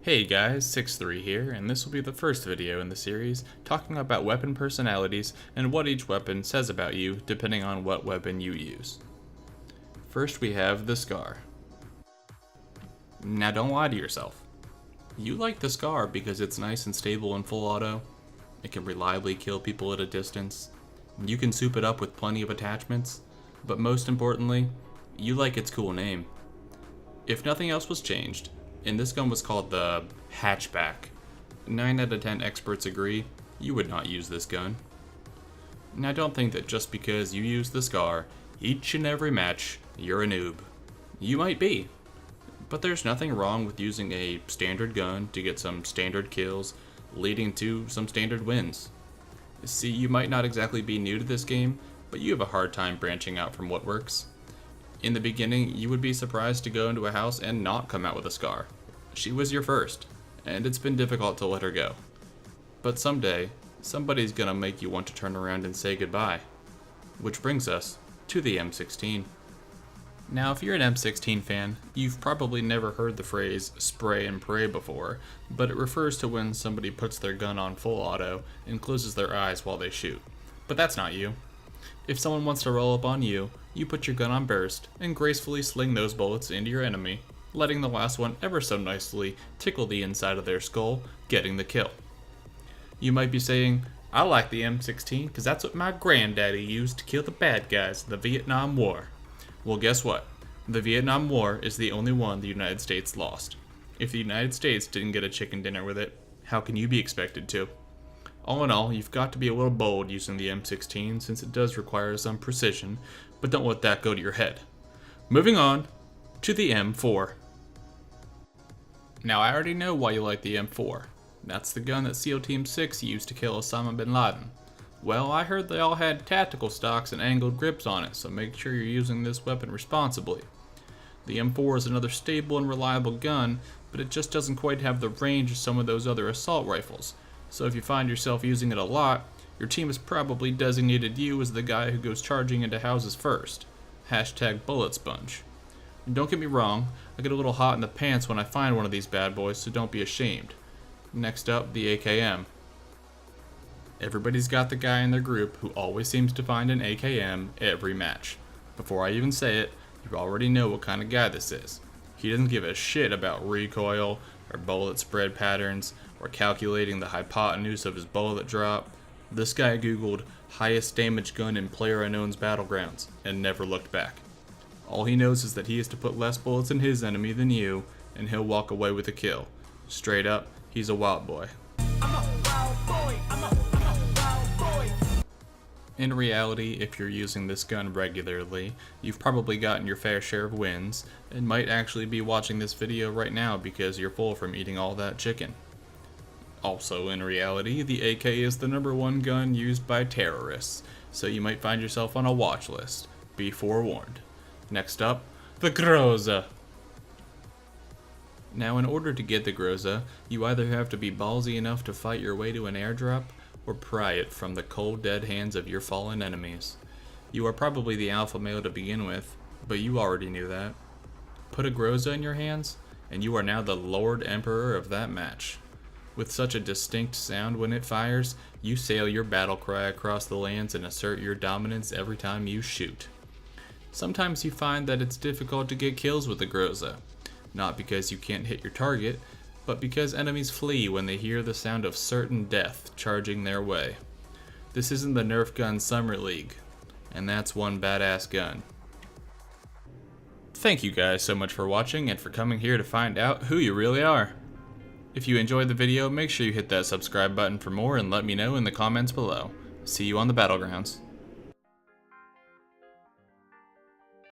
Hey guys, 6-3 here, and this will be the first video in the series talking about weapon personalities and what each weapon says about you depending on what weapon you use. First we have the Scar. Now don't lie to yourself. You like the Scar because it's nice and stable in full auto, it can reliably kill people at a distance, you can soup it up with plenty of attachments, but most importantly, you like its cool name. If nothing else was changed, and this gun was called the Hatchback, 9 out of 10 experts agree you would not use this gun. Now don't think that just because you use the Scar each and every match, you're a noob. You might be, but there's nothing wrong with using a standard gun to get some standard kills, leading to some standard wins. See, you might not exactly be new to this game, but you have a hard time branching out from what works. In the beginning, you would be surprised to go into a house and not come out with a Scar. She was your first, and it's been difficult to let her go. But someday, somebody's gonna make you want to turn around and say goodbye. Which brings us to the M16. Now, if you're an M16 fan, you've probably never heard the phrase spray and pray before, but it refers to when somebody puts their gun on full auto and closes their eyes while they shoot. But that's not you. If someone wants to roll up on you, you put your gun on burst and gracefully sling those bullets into your enemy, letting the last one ever so nicely tickle the inside of their skull, getting the kill. You might be saying, I like the M16 because that's what my granddaddy used to kill the bad guys in the Vietnam War. Well, guess what? The Vietnam War is the only one the United States lost. If the United States didn't get a chicken dinner with it, how can you be expected to? All in all, you've got to be a little bold using the M16 since it does require some precision, but don't let that go to your head. Moving on to the M4. Now I already know why you like the M4. That's the gun that SEAL Team 6 used to kill Osama bin Laden. Well, I heard they all had tactical stocks and angled grips on it, so make sure you're using this weapon responsibly. The M4 is another stable and reliable gun, but it just doesn't quite have the range of some of those other assault rifles. So if you find yourself using it a lot, your team has probably designated you as the guy who goes charging into houses first. Hashtag bullet sponge. And don't get me wrong, I get a little hot in the pants when I find one of these bad boys, so don't be ashamed. Next up, the AKM. Everybody's got the guy in their group who always seems to find an AKM every match. Before I even say it, you already know what kind of guy this is. He doesn't give a shit about recoil, or bullet spread patterns, or calculating the hypotenuse of his bullet drop. This guy googled highest damage gun in PlayerUnknown's Battlegrounds and never looked back. All he knows is that he has to put less bullets in his enemy than you, and he'll walk away with a kill. Straight up, he's a wild boy. In reality, if you're using this gun regularly, you've probably gotten your fair share of wins, and might actually be watching this video right now because you're full from eating all that chicken. Also, in reality, the AK is the #1 gun used by terrorists, so you might find yourself on a watch list. Be forewarned. Next up, the Groza. Now, in order to get the Groza, you either have to be ballsy enough to fight your way to an airdrop, or pry it from the cold dead hands of your fallen enemies. You are probably the alpha male to begin with, but you already knew that. Put a Groza in your hands, and you are now the Lord Emperor of that match. With such a distinct sound when it fires, you sail your battle cry across the lands and assert your dominance every time you shoot. Sometimes you find that it's difficult to get kills with the Groza, not because you can't hit your target, but because enemies flee when they hear the sound of certain death charging their way. This isn't the Nerf gun Summer League, and that's one badass gun. Thank you guys so much for watching and for coming here to find out who you really are. If you enjoyed the video, make sure you hit that subscribe button for more and let me know in the comments below. See you on the Battlegrounds.